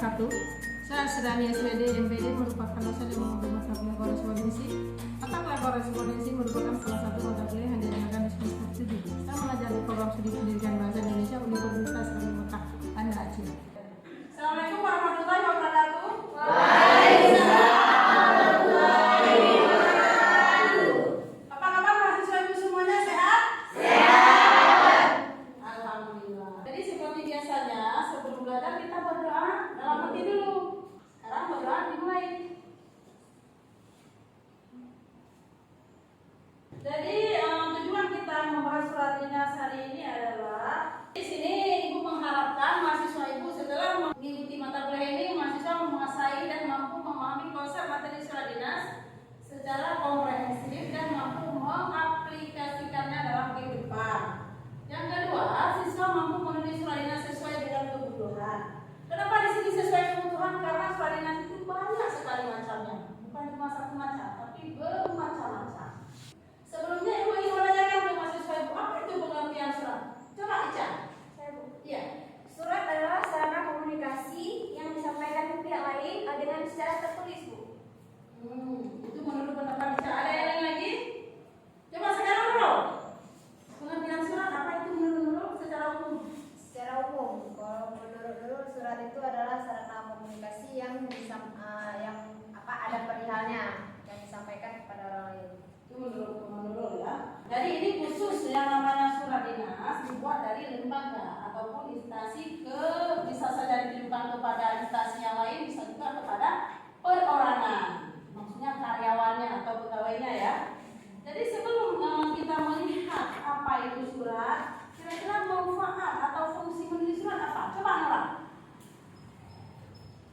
wabarakatuh. Saya Sedani SPD MPD merupakan dosen yang mengambil mata kuliah korespondensi. Mata kuliah korespondensi merupakan salah satu mata kuliah yang digunakan di semester 7. Saya mengajar di program studi pendidikan bahasa Indonesia Universitas Islam Mekah, Banda Aceh. Assalamualaikum warahmatullahi wabarakatuh. Waalaikumsalam. Apa kabar mahasiswa ibu semuanya, sehat? Sehat. Alhamdulillah. Jadi seperti biasanya sebelum belajar kita berdoa dalam hati dulu. Sekarang berdoa dimulai. Jadi tujuan kita membahas surat dinas hari ini adalah di sini ibu mengharapkan mahasiswa ibu setelah mengikuti mata kuliah ini mahasiswa menguasai dan mampu memahami konsep materi surat dinas secara komprehensif dan mampu mengaplikasikannya dalam kehidupan. Yang kedua, siswa mampu menulis surat dinas sesuai dengan kebutuhan. Kenapa di sini sesuai kebutuhan? Karena surat dinas itu banyak sekali macamnya, bukan cuma satu macam, tapi bermacam-macam. Sebelumnya ibu ingin menanyakan ke mahasiswa ibu, apa itu pengertian surat? Coba Ica. Iya. Surat adalah sarana komunikasi yang disampaikan ke pihak lain dengan secara tertulis, Bu. Itu menurut pendapat Ica. Ada yang lain lagi? Coba sekarang dulu. Pengertian surat apa itu menurut secara umum? Secara umum, kalau menurut dulu surat itu adalah sarana komunikasi yang ada perihalnya yang disampaikan kepada orang lain. Itu menurut ya. Jadi ini khusus yang namanya surat dinas dibuat dari lembaga ataupun instansi bisa saja ditujukan kepada instansi yang lain, bisa juga kepada perorangan. Maksudnya karyawannya atau pegawainya ya. Jadi sebelum kita melihat apa itu surat, kira-kira manfaat atau fungsi menulis surat apa? Coba Nora.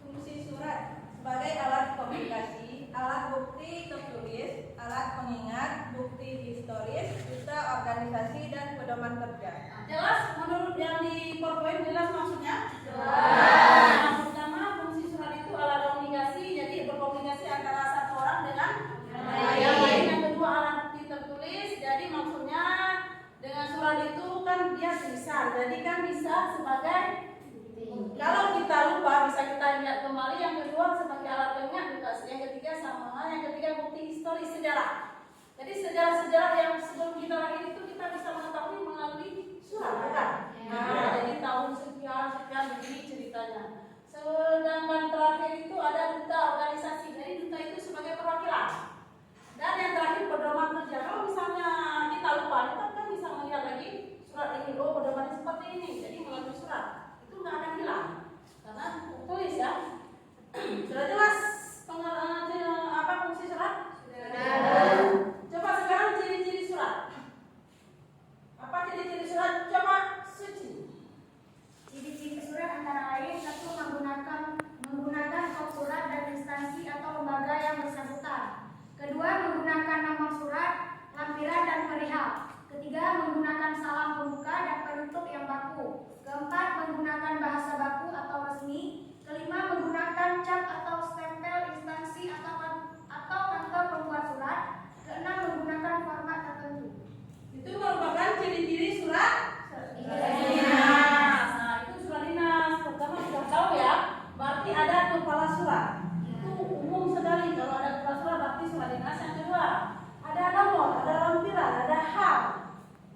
Fungsi surat sebagai alat komunikasi, alat bukti tertulis, alat pengingat, bukti historis, serta organisasi dan pedoman kerja. Jelas menurut yang di PowerPoint jelas maksudnya? Jelas. Yang pertama fungsi surat itu alat komunikasi, jadi berkomunikasi antara satu orang dengan yang lain. Yang kedua alat bukti tertulis, jadi maksudnya dengan surat itu kan dia tulisan, jadi kan bisa sebagai kalau kita lupa bisa kita lihat kembali. Yang kedua sebagai alat pengingat juga. Yang ketiga yang ketiga bukti historis sejarah. Jadi sejarah-sejarah yang sebelum kita lahir itu kita bisa mengetahui melalui surat, bukan? Nah, jadi tahun sekian begini ceritanya. Sedangkan terakhir itu ada duta organisasi. Jadi duta itu sebagai perwakilan. Dan yang terakhir pedoman kerja. Kalau misalnya kita lupa, kita kan bisa melihat lagi surat ini, oh pedomannya seperti ini. Jadi melalui surat itu nggak akan hilang karena tertulis ya. Sudah jelas apa fungsi surat? Coba sekarang ciri-ciri surat. Apa ciri-ciri surat? Coba Suci. Ciri-ciri surat antara lain satu menggunakan kod surat dan instansi atau lembaga yang bersangkutan. Kedua, menggunakan nama surat, lampiran dan perihal. Ketiga, menggunakan salam pembuka dan penutup yang baku. Keempat, menggunakan bahasa baku atau resmi. Kelima, menggunakan cap atau stempel instansi atau kantor pembuat surat. Keenam, menggunakan format tertentu. Itu merupakan ciri-ciri surat Dinas. Nah, itu surat dinas. Pertama sudah tahu ya. Berarti ada kepala surat. Itu umum sekali. Kalau ada kepala surat berarti surat dinas. Yang kedua, ada nomor, ada lampiran, ada hal.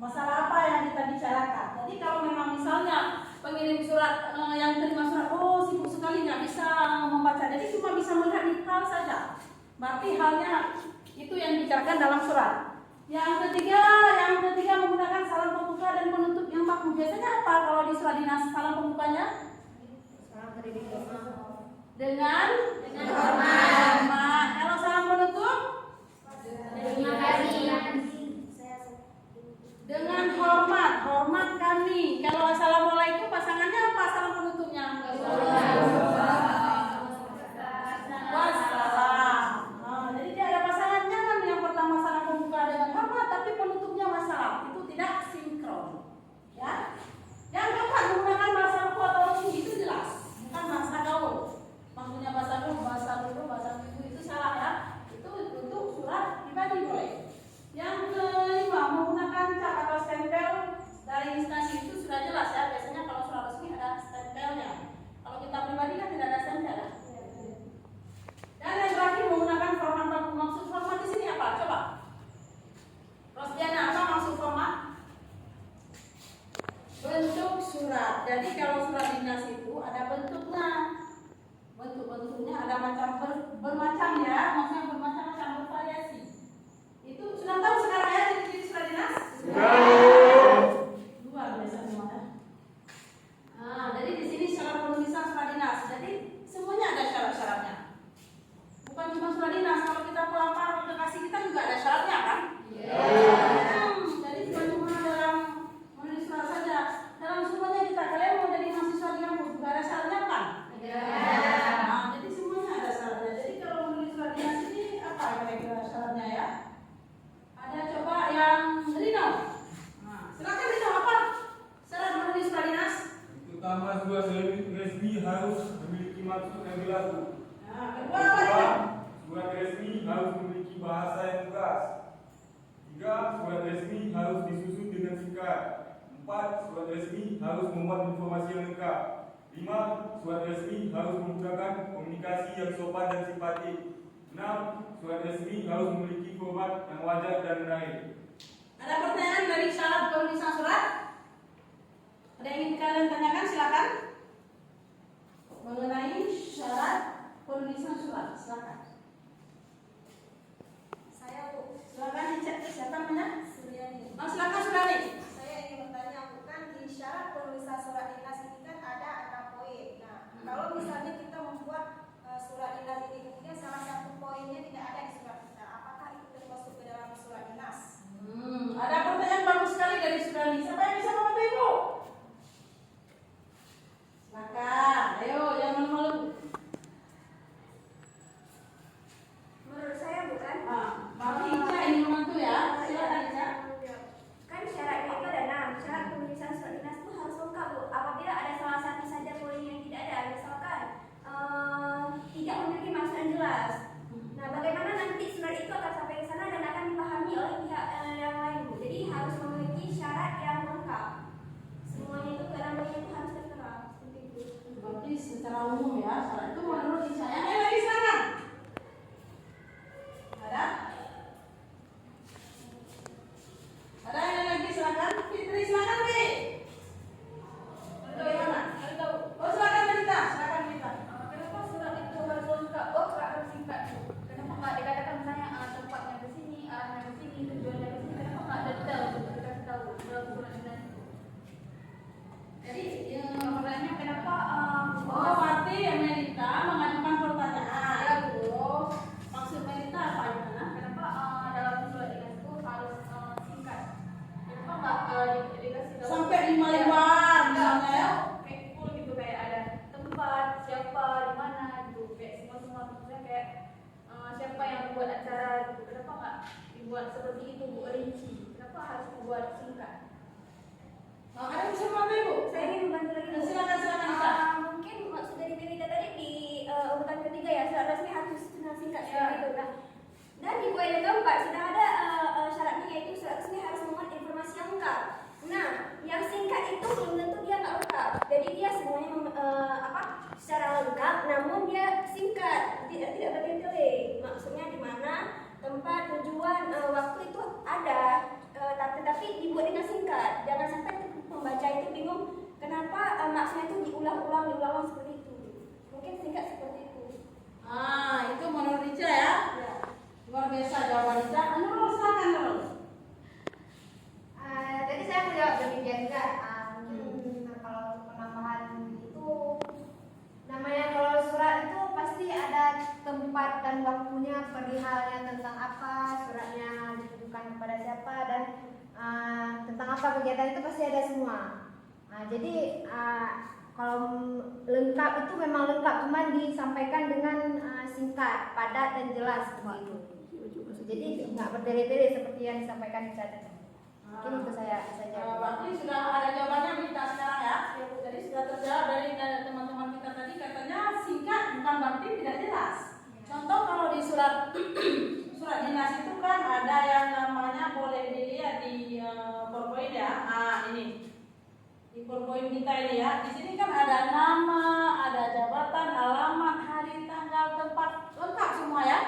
Masalah apa yang kita bicarakan. Jadi kalau memang misalnya pengirim surat yang terima surat, oh sibuk sekali nggak bisa membaca, jadi cuma bisa melihat di hal saja. Berarti halnya itu yang dibicarakan dalam surat. Yang ketiga menggunakan salam pembuka dan penutup yang baku. Biasanya apa kalau di surat dinas salam pembukanya? Dengan hormat. Kalau salam penutup? Terima kasih. Dengan hormat kami. Kalau assalamualaikum pasangannya apa salam penutupnya? Wassalam. Jadi dia ada pasangannya kan, yang pertama salam pembuka dengan hormat, tapi penutupnya wassalam. Itu tidak sinkron. Ya. Yang keempat menggunakan bahasa baku atau resmi, itu jelas, bukan bahasa gaul. Maksudnya resmi harus memiliki maksud yang jelas. Nah, kedua apa itu? Surat resmi harus memiliki bahasa yang tegas. 3. Surat resmi harus disusun dengan singkat. 4. Surat resmi harus memuat informasi yang lengkap. 5. Surat resmi harus menggunakan komunikasi yang sopan dan simpatik. 6. Surat resmi harus memiliki format yang wajar dan menarik. Ada pertanyaan dari syarat penulisan surat? Ada yang ingin kalian tanyakan? Silakan. Mengenai syarat penulisan surat, silakan. Saya Bu, Silakan dicek siapa namanya? Suryani. Oh, silakan Suryani. Saya ingin bertanya, bukan di syarat penulisan surat dinas ini kan ada 6 poin. Nah, kalau misalnya kita membuat surat dinas ini kemudian salah satu poinnya tidak ada di surat kita, apakah itu termasuk ke dalam surat dinas? Ada pertanyaan bagus sekali dari Suryani. Siapa yang bisa membantu Ibu? Silakan. Ayo, jangan malu-malu. Menurut saya bukan. Bang Ica ini membantu ya. Silakan Ica. Kan syaratnya itu ada 6. Syarat penulisan surat dinas itu harus lengkap Bu. Apabila ada salah satu saja poin yang tidak ada, misalkan tidak memiliki maksud yang jelas. Nah, bagaimana nanti surat itu akan sampai ke sana dan akan dipahami oleh pihak yang lain Bu. Jadi harus memiliki syarat yang lengkap. Semuanya itu dalam itu harus tertera seperti itu. Berarti secara umum ya, syarat itu menurut Ica. Yang lain lagi silakan. Ada? Ada yang lain lagi silakan. Fitri silakan Fi. Bagaimana? Oh silakan Melita. Silakan Melita. Kenapa surat itu harus lengkap? Oh, surat harus singkat. Kenapa nggak dikatakan misalnya tempatnya ke sini, arahnya ke sini, tujuannya ke sini? Kenapa nggak detail gitu dikasih tahu dalam surat dinas itu? Jadi Pertanyaannya kenapa? berarti Melita mengajukan pertanyaan. Ya Bu, Maksud Melita apa gimana? kenapa dalam surat dinas itu harus singkat? Kenapa nggak dikasih tahu? Sampai 5 lembar misalnya ya. Kayak full gitu, kayak ada tempat, siapa, di mana gitu, kayak semua maksudnya kayak siapa yang membuat acara gitu. Kenapa nggak dibuat seperti itu Bu, rinci? Kenapa harus dibuat singkat? Ada yang bisa membantu Ibu? Saya ingin membantu lagi Bu. Silakan Ica. Mungkin maksud dari Melita tadi di urutan ketiga ya, surat resmi harus singkat seperti itu. Nah, dan di poin yang keempat sudah ada syaratnya, yaitu surat resmi harus memuat informasi yang lengkap. Nah, yang singkat itu belum tentu dia nggak lengkap. Jadi dia semuanya secara lengkap, namun dia singkat, tidak bertele-tele. Maksudnya di mana, tempat, tujuan, waktu itu ada, tapi dibuat dengan singkat. Jangan sampai pembaca itu bingung kenapa maksudnya itu diulang-ulang seperti itu. Mungkin singkat seperti itu. Itu menurut Ica ya. Luar biasa jawaban Ica. Nurul silakan Nurul. Tadi saya mau jawab demikian juga. Kalau penambahan itu namanya, kalau surat itu pasti ada tempat dan waktunya, perihalnya tentang apa, suratnya ditujukan kepada siapa, dan tentang apa kegiatan itu pasti ada semua. Jadi kalau lengkap itu memang lengkap, cuma disampaikan dengan singkat, padat dan jelas seperti itu. Jadi nggak bertele-tele seperti yang disampaikan di tadi. Mungkin itu saya jawab. Berarti sudah ada jawabannya Melita sekarang ya. Jadi sudah terjawab dari teman-teman kita tadi, katanya singkat bukan berarti tidak jelas. Contoh kalau di surat dinas itu kan ada yang namanya, boleh dilihat di PowerPoint ya. Ini di PowerPoint kita ini ya. Di sini kan ada nama, ada jabatan, alamat, hari, tanggal, tempat, lengkap semua ya.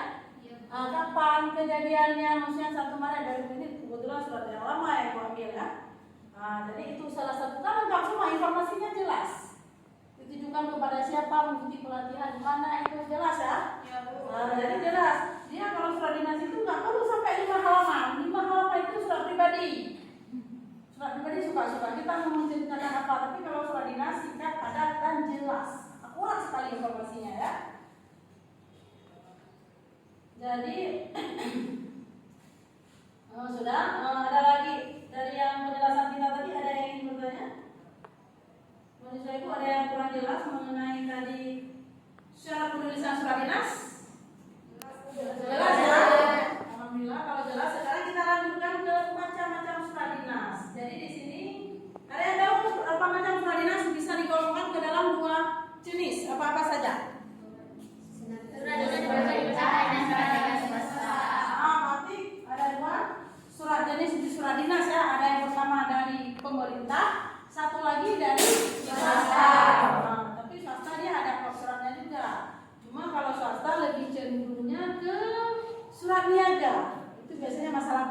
Kapan kejadiannya, maksudnya 1 Maret dari ini, kebetulan surat yang lama yang aku ambil ya. Jadi itu salah satu, kan lengkap semua, informasinya jelas. Ditujukan kepada siapa, mengikuti pelatihan di mana, itu jelas ya. Jadi jelas. Dia kalau surat dinas itu nggak perlu sampai 5 halaman. 5 halaman itu surat pribadi. Surat pribadi suka-suka kita menceritakan apa, tapi kalau surat dinas singkat, padat dan jelas. Akurat sekali informasinya ya. Jadi sudah, ada lagi dari yang penjelasan kita tadi, ada yang ingin bertanya? Menurut saya itu ada yang kurang jelas mengenai tadi syarat penulisan surat dinas? Jelas ya? Alhamdulillah kalau jelas. Sekarang kita lanjutkan ke macam-macam surat dinas. Jadi di sini ada yang tahu berapa macam surat dinas bisa digolongkan ke dalam 2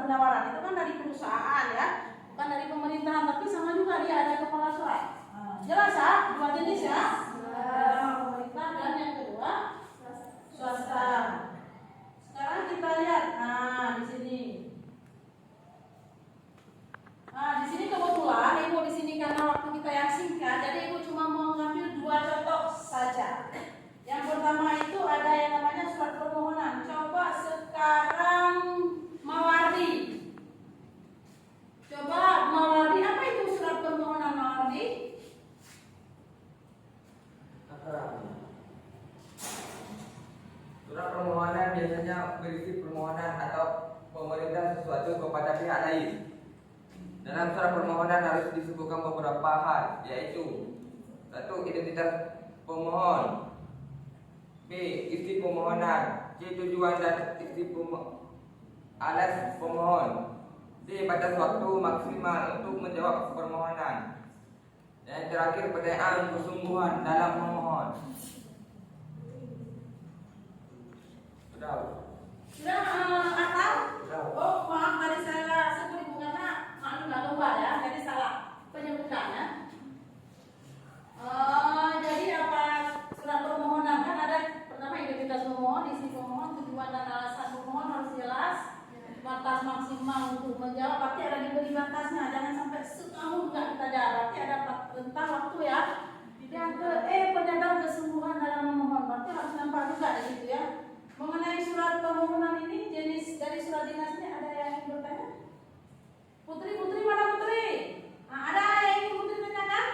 penawaran itu kan dari perusahaan ya, bukan dari pemerintahan, tapi sama juga dia ada kepala surat. Jelas ya, dua jenis ya. Pemerintah dan yang kedua swasta. Sekarang kita lihat, di sini. Di sini kebetulan Ibu di sini karena waktu kita yang singkat, jadi Ibu cuma mau mengambil 2 contoh saja. Yang pertama itu ada yang namanya surat permohonan. Coba sekarang Mawardi. Coba Mawardi, apa itu surat permohonan Mawardi? Surat permohonan biasanya berisi permohonan atau pemerintah sesuatu kepada pihak lain. Dalam surat permohonan harus disebutkan beberapa hal, yaitu 1. Identitas pemohon, B. Isi permohonan, C. Tujuan dan isi alas pemohon, D. Batas waktu maksimal untuk menjawab permohonan, dan terakhir pertanyaan kesungguhan dalam memohon. Sudah Atau? Oh maaf, tadi saya sebut Ibu karena nggak lupa ya, jadi salah penyebutannya. Jadi apa surat permohonan kan ada pertama identitas pemohon, isi pemohon, tujuan dan alasan pemohon harus jelas, batas maksimal untuk menjawab, berarti ada diberi batasnya, jangan sampai setahun nggak kita jawab, berarti ada rentang waktu ya. Yang ke pernyataan kesungguhan dalam memohon, berarti harus nampak juga di situ ya. Mengenai surat permohonan ini, jenis dari surat dinas ini ada yang ingin bertanya? Putri mana Putri? Ada yang ingin Putri tanyakan?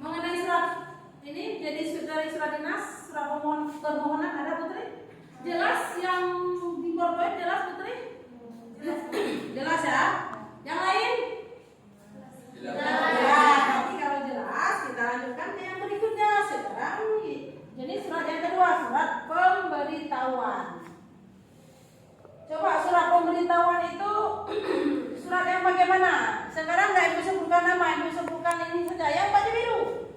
Mengenai surat ini, jenis dari surat dinas, surat permohonan ada Putri? Jelas yang di PowerPoint jelas Putri? Jelas ya? Yang lain? Jelas. Nanti kalau jelas kita lanjutkan ke yang berikutnya. Sekarang jenis surat yang kedua, surat pemberitahuan. Coba surat pemberitahuan itu surat yang bagaimana? Sekarang nggak Ibu sebutkan nama, Ibu sebutkan ini saja yang baju biru.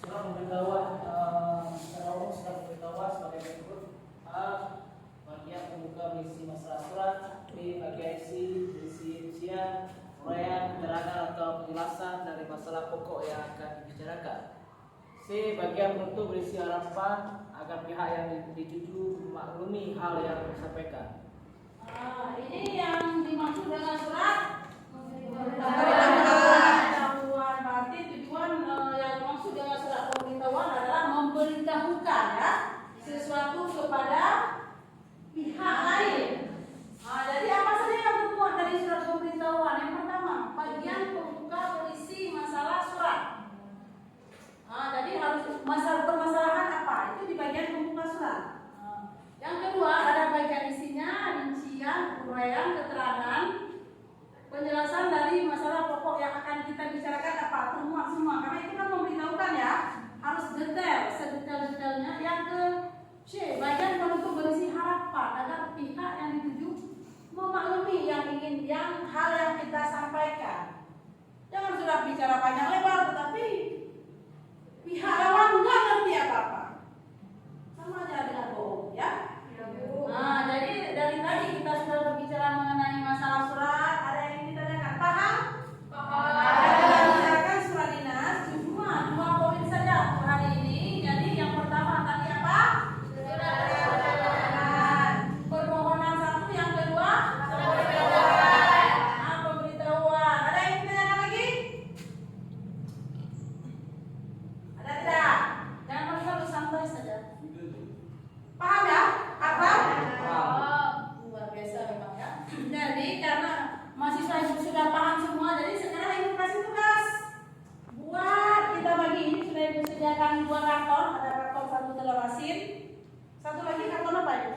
Surat pemberitahuan secara umum surat pemberitahuan sebagai berikut: A. Bagian pembuka berisi masalah surat, B. Bagian berisi rincian, uraian, keterangan atau penjelasan dari masalah pokok yang akan dibicarakan. C. Bagian penutup berisi harapan agar pihak yang dituju memaklumi hal yang disampaikan. Ini yang dimaksud dengan surat pemberitahuan. Berarti tujuan yang dimaksud dengan surat pemberitahuan adalah memberitahukan ya sesuatu kepada pihak lain. Jadi apa saja yang termuat dari surat pemberitahuan? Yang pertama, bagian pembuka berisi masalah surat. Jadi harus permasalahan apa? Itu di bagian pembuka surat. Yang kedua ada bagian isinya, rincian, uraian, keterangan, penjelasan dari masalah pokok yang akan kita bicarakan apa, termuat semua. Karena itu kan memberitahukan ya, harus detail, sedetail-detailnya. Yang ke C, bagian penutup berisi harapan agar pihak yang dituju memaklumi yang hal yang kita sampaikan. Jangan sudah bicara panjang lebar tetapi pihak lawan nggak ngerti apa-apa, sama aja dengan bohong ya. Jadi dari tadi kita sudah berbicara mengenai masalah surat. Ada yang ingin ditanyakan? Paham? Kita bicarakan surat dinas cuma 2 poin saja untuk hari ini. Jadi yang pertama tadi apa? Permohonan 1, yang kedua pemberitahuan. Ada yang ingin ditanyakan lagi? Ada tidak? Jangan terlalu santai saja. Paham ya? Paham? Luar biasa memang ya. Jadi karena mahasiswa Ibu sudah paham semua, jadi sekarang Ibu kasih tugas buat kita bagi. Ini sudah Ibu sediakan 2 karton. Ada karton 1 telur asin, 1 lagi karton apa Ibu?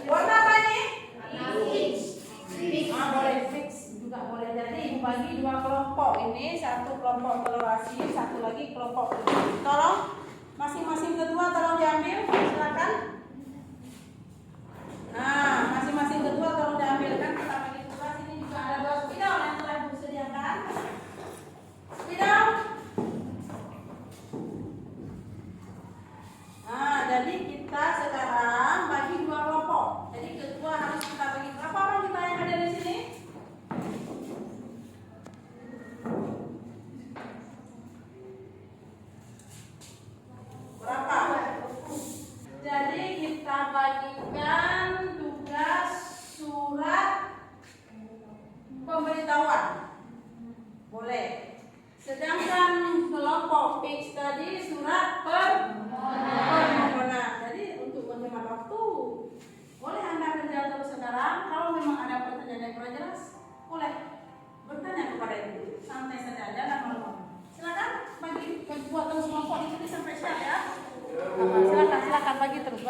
Warna apa ini? Boleh fix juga boleh. Jadi Ibu bagi 2 kelompok. Ini 1 kelompok telur asin, 1 lagi kelompok telur. Tolong masing-masing ketua tolong diambil, silakan. Masing-masing ketua tolong diambil kan kita bagi tugas. Ini juga ada 2 spidol yang telah Ibu sediakan. Spidol. Jadi kita Sedangkan kelompok fix tadi surat permohonan. Jadi untuk menghemat waktu, boleh Anda kerja terus sekarang. Kalau memang ada pertanyaan yang kurang jelas, boleh bertanya kepada ibu. Santai saja, jangan malu-malu. Silakan buat terus kelompok itu sampai siap ya. Silakan bagi terus.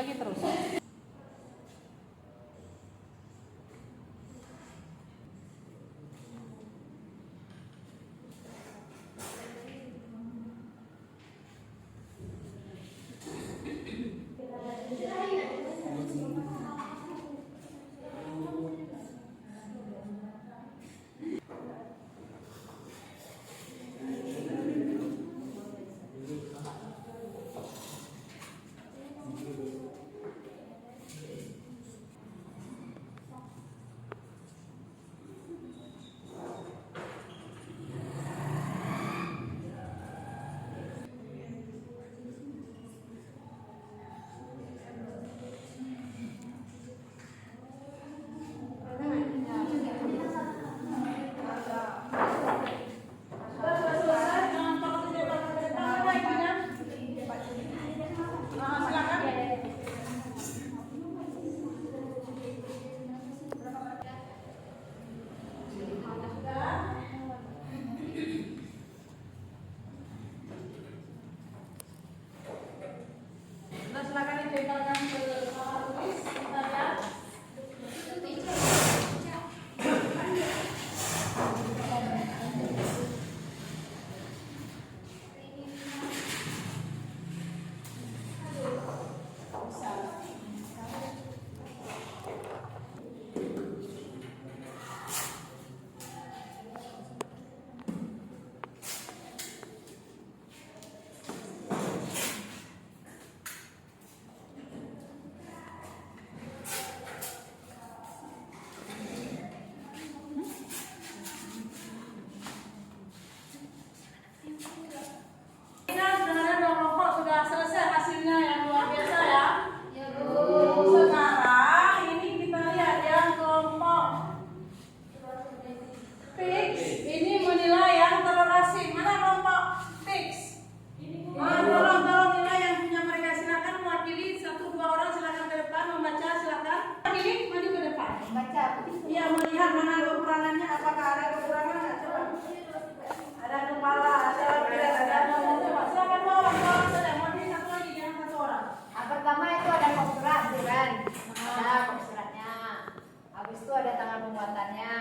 Iya, melihat mana kekurangannya, apakah ada kekurangan nggak? Coba. Ada kepala, ada tidak ada. Coba, silakan dua orang saja. Mau ini satu lagi, jangan satu orang. Pertama itu ada kop surat, kan? Ada kop suratnya. Habis itu ada tanggal pembuatannya.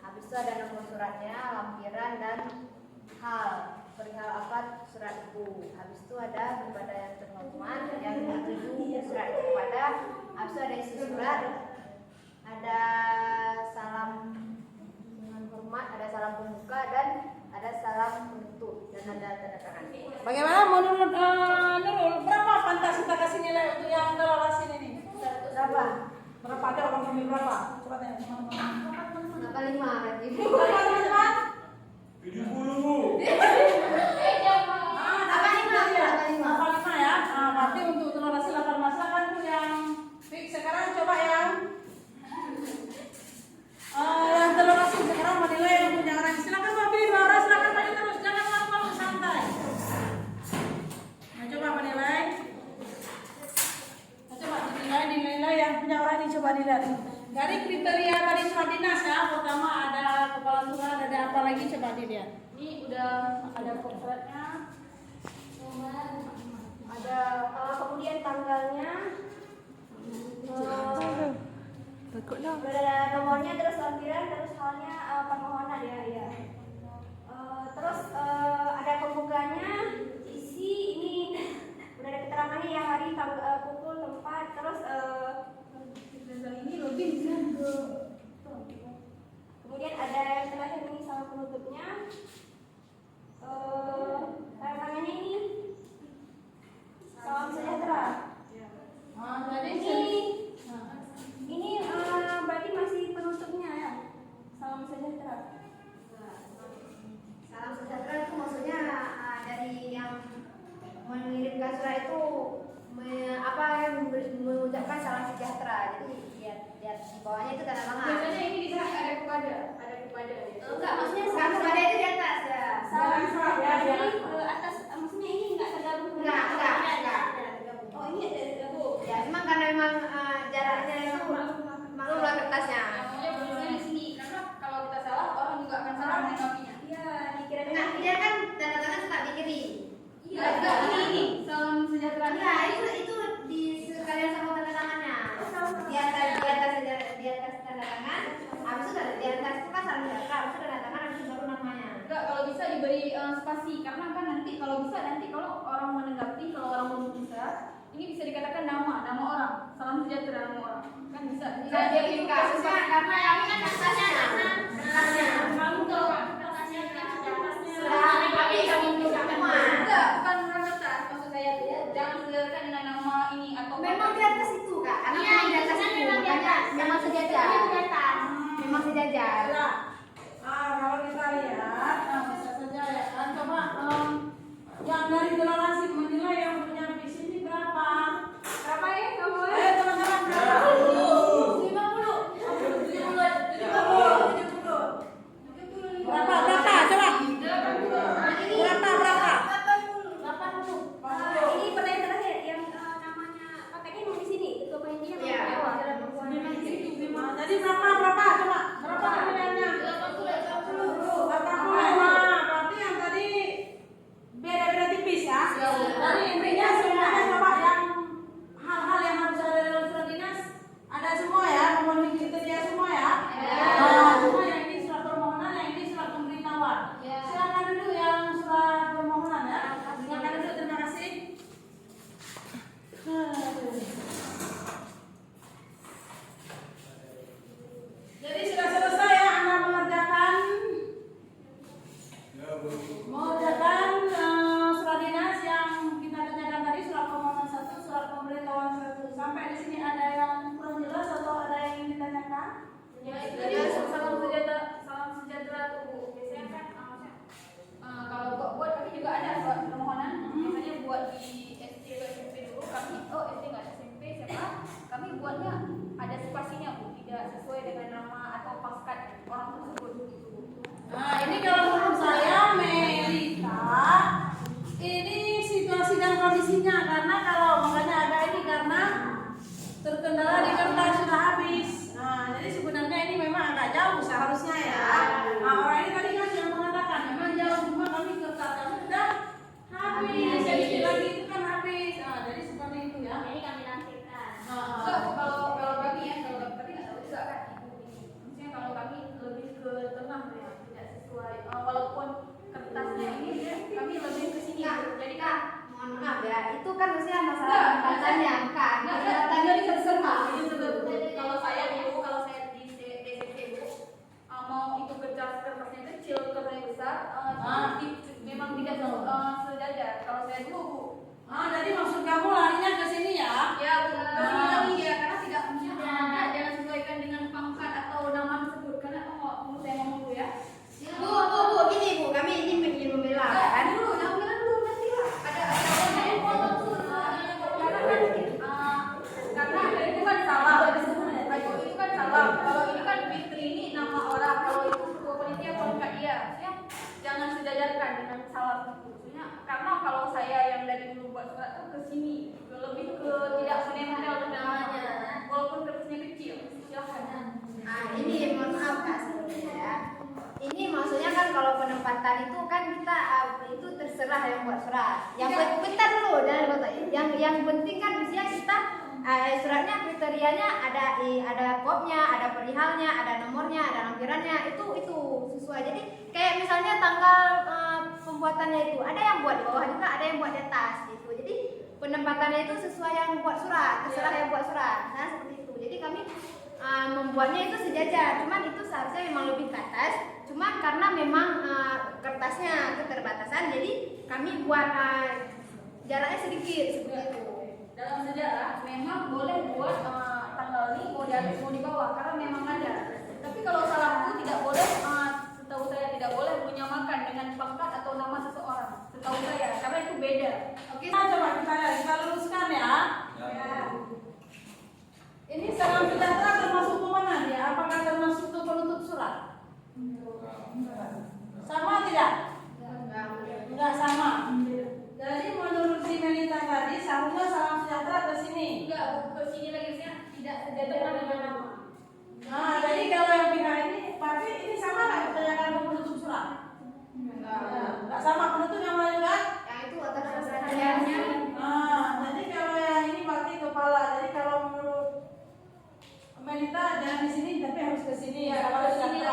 Habis itu ada nomor suratnya, lampiran dan hal perihal apa surat itu. Habis itu ada kepada yang terhormat yang dituju surat itu kepada. Habis itu ada isi surat. Ada salam dengan hormat, ada salam pembuka dan ada salam penutup dan ada tanda tangan. Bagaimana menurut Nurul? Berapa pantas kita kasih nilai untuk yang toleransi ini? Berapa? Berapa ada orang yang berapa? Coba tanya teman-teman. Kenapa 5 berarti? Berapa teman-teman? 70. Apa 5 ya? Berarti untuk toleransi 8 masalah kan yang fix sekarang coba yang toleransi sekarang menilai yang punya orang. Silakan Babi, Laura silakan tanya terus, jangan malu-malu, santai. Nah, coba menilai. Nah, coba dinilai yang punya orang ini, coba dilihat. Dari kriteria tadi surat dinas ya, pertama ada kepala surat, ada apa lagi, coba dilihat. Ini udah ada suratnya, ada kemudian tanggalnya. Ada nomornya, terus lampiran, terus halnya permohonan ya. Terus ada pembukanya, isi ini udah ada keterangannya ya, hari, pukul, tempat, terus Ini lebih ke kemudian ada yang terakhir ini sama penutupnya. Tanda tangannya ini salam sejahtera. jadi Ini berarti masih penutupnya ya, salam sejahtera. di atas itu kan salam sejahtera, harus ada tangan habis itu baru namanya. Enggak, kalau bisa diberi spasi karena kan nanti kalau bisa nanti kalau orang menanggapi, kalau orang belum bisa, ini bisa dikatakan nama orang, salam sejahtera nama orang. Kan bisa. Nah, jadi kasusnya karena kami kan kertasnya kertasnya. Kamu tahu kertasnya kan sudah kertasnya. Tapi kami juga semua. Enggak, bukan orang kertas. Maksud saya jangan sejahtera dengan nama ini atau Memang di atas itu kak, karena memang di atas itu, makanya memang sejajar. Memang sejajar. Kalau kita lihat, bisa saja ya kan. Coba yang dari toleransi menilai yang punya visi ini berapa? berapa ya kamu? Teman-teman berapa? 70. Berapa? Coba. Berapa? 80. Ini pertanyaan terakhir yang namanya pakainya mau di sini, ketua panitia mau Iya. di bawah. Jadi berapa? Coba. Berapa nilainya? 80. Berarti yang tadi beda-beda tipis ya. Tadi intinya semuanya coba yang hal-hal yang harus ada dalam surat dinas ada semua ya, memenuhi kriteria semua ya. Cuma yang ini surat permohonan, yang ini surat pemberitahuan. Silakan dulu yang surat permohonan ya. Silakan dulu, terima kasih. Jadi sudah selesai ya Anda mengerjakan surat dinas yang kita kerjakan tadi, surat permohonan 1, surat pemberitahuan 1. Sampai di sini ada yang kurang jelas atau ada yang ingin ditanyakan? Ya, itu tadi salam sejahtera tuh Bu. Biasanya kan kalau buat kami juga ada surat permohonan. Biasanya buat di SD atau SMP dulu. Kami SD nggak ada SMP siapa? Kami buatnya ada spasinya Bu, tidak sesuai dengan nama atau pangkat orang tersebut gitu Bu. Nah, ini kalau menurut saya Melita, ini situasi dan kondisinya karena kalau makanya ada ini karena terkendala di kertas sudah habis. Nah, jadi sebenarnya ini memang agak jauh seharusnya ya. Nah, orang ini tadi kan yang mengatakan memang jauh, cuma kami kertas kami sudah habis. Jadi lagi itu kan habis. Nah, jadi seperti itu ya. Ini kami lampirkan. Enggak, kalau kami ya, kalau tapi nggak tahu juga kan ibu ini. Maksudnya kalau kami lebih ke tengah ya, tidak sesuai. Walaupun kertasnya ini ya, kami lebih ke sini. Jadi kan Mohon maaf ya, itu kan maksudnya masalah penempatan kan. Penempatan jadi itu terserah. kalau saya ibu, kalau saya di SMP ibu mau itu kertasnya kecil, kertasnya besar, memang tidak sejajar. Kalau saya dulu Bu. Jadi maksud kamu larinya ke sini ya? Ya Bu, kesini lagi ya, karena tidak jangan sesuaikan dengan pangkat atau nama tersebut. Karena mau saya ngomong dulu ya. Bu, gini Bu, kami ini ingin membela kan. Dulu, nanti lah. Ada orang yang potong karena itu kan salah. Itu kan salah. Kalau ini kan Fitri ini nama orang, kalau itu ketua panitia pangkat dia. Ya, jangan sejajarkan dengan salah itu. Karena kalau saya yang dari dulu buat surat tuh ke sini, lebih ke tidak menempel namanya. Walaupun kertasnya kecil, silahkan. Ini mohon maaf Kak sebelumnya ya. Ini maksudnya kan kalau penempatan itu kan kita itu terserah yang buat surat. Yang bentar dulu dan yang penting kan biasanya kita suratnya kriterianya ada kopnya, ada perihalnya, ada nomornya, ada lampirannya, itu sesuai. Jadi kayak misalnya tanggal pembuatannya itu ada yang buat di bawah juga, ada yang buat di atas gitu. Jadi penempatannya itu sesuai yang buat surat, terserah yang buat surat. Nah seperti itu. Jadi kami membuatnya itu sejajar, cuman itu seharusnya memang lebih ke atas. Cuman karena memang kertasnya keterbatasan, jadi kami buat jaraknya sedikit seperti itu. Dalam sejarah memang boleh buat tanggal ini mau di atas mau di bawah karena memang ada. Tapi kalau salah itu tidak boleh, setahu saya tidak boleh menyamakan dengan pangkat atau nama seseorang. Setahu saya karena itu beda. Oke, coba kita luruskan ya. Ini salam sejahtera termasuk kemana ya? Apakah termasuk ke penutup surat? Sama tidak? Enggak sama. Jadi menurut si Melita tadi seharusnya salam sejahtera ke sini. Enggak, ke sini lagi tidak sejajar dengan nama. Nah, jadi kalau yang pihak ini, berarti ini sama nggak ditanyakan ke penutup surat? Enggak sama, penutup yang mana juga? Yang itu atas persyaratannya. Jadi kalau yang ini berarti kepala. Jadi kalau menurut Melita jangan di sini tapi harus ke sini. Ya, Salam ke sini sejahtera.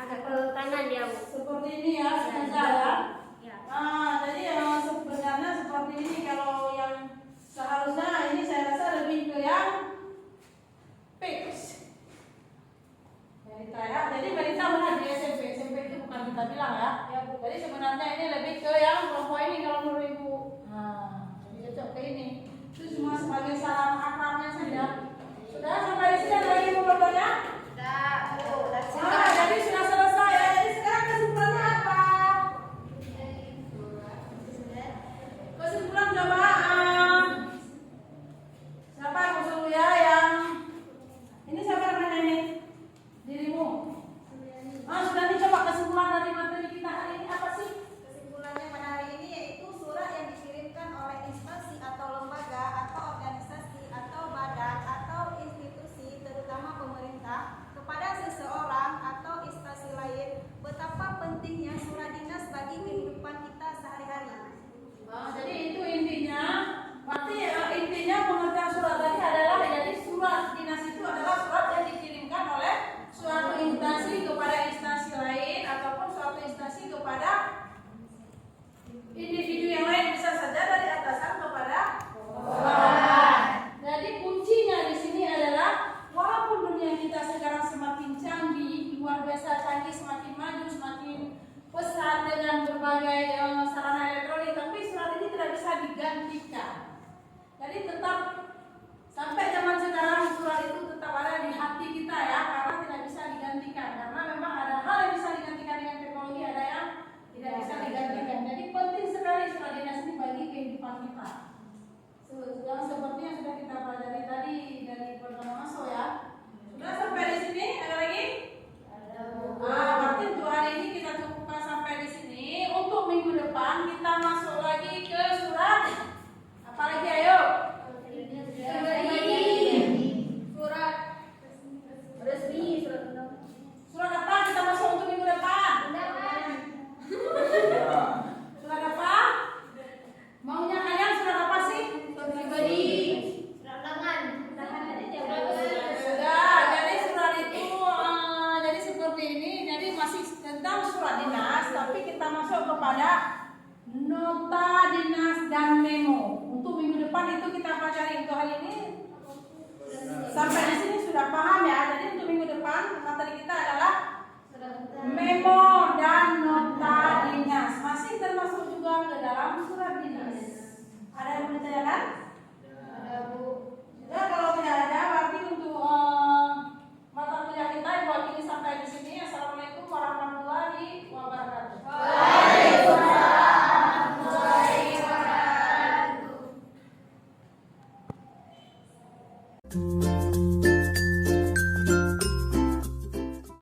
tepel tangan ya Bu. Seperti ini ya, sebenarnya. Ya. Jadi sebenarnya seperti ini. Kalau yang seharusnya ini saya rasa lebih ke yang fix. Jadi berita benar di SMP itu bukan kita bilang ya. Ya Bu. Jadi sebenarnya ini lebih ke yang kelompok ini kalau menurut Ibu. Nah, jadi cocok ke ini. Itu cuma sebagai salam akrabnya saja. Sudah sampai di sini ada lagi mau bertanya? Sudah Bu, Jadi sudah selesai ya. Jadi sekarang kesimpulannya apa? Kesimpulan coba siapa yang usul ya yang ini siapa namanya ini? Dirimu. Sudah dicoba kesimpulan dari materi kita hari ini apa sih? Kesimpulannya pada hari ini yaitu surat yang dikirimkan oleh instansi atau lembaga atau organisasi atau badan atau institusi terutama pemerintah kepada seseorang atau instansi lain betapa pentingnya surat dinas bagi kehidupan kita sehari-hari. Jadi itu intinya. Berarti intinya pengertian surat tadi adalah jadi surat dinas itu adalah surat yang dikirimkan oleh suatu instansi kepada instansi lain ataupun suatu instansi kepada individu yang lain, bisa saja dari atasan kepada bawahan. Jadi kuncinya di sini adalah walaupun dunia kita sekarang semakin canggih, luar biasa canggih, semakin maju, semakin pesat dengan berbagai sarana elektronik, tapi surat ini tidak bisa digantikan. Jadi tetap sampai zaman sekarang surat itu tetap ada di hati kita ya, karena tidak bisa digantikan. Karena memang ada hal yang bisa digantikan dengan teknologi, ada yang tidak bisa digantikan. Jadi penting sekali surat dinas ini bagi kehidupan kita. Yang seperti yang sudah kita pelajari tadi dari pertama masuk ya. Sudah sampai di sini? Ada lagi? Berarti untuk hari ini kita cukupkan sampai di sini. Untuk minggu depan kita masuk lagi ke surat apa lagi? Ayo. Surat resmi, surat apa kita masuk untuk minggu depan? Surat apa? Maunya kalian surat apa sih? Pribadi. surat tangan. Sudah, jadi surat itu jadi seperti ini. Jadi masih tentang surat dinas, tapi kita masuk kepada nota dinas dan memo. Untuk minggu depan itu kita pelajari. Untuk hari ini sampai di sini sudah paham ya. Jadi untuk minggu depan materi kita adalah memo dan nota dinas. Masih termasuk juga ke dalam surat dinas. Ada yang mau ditanyakan?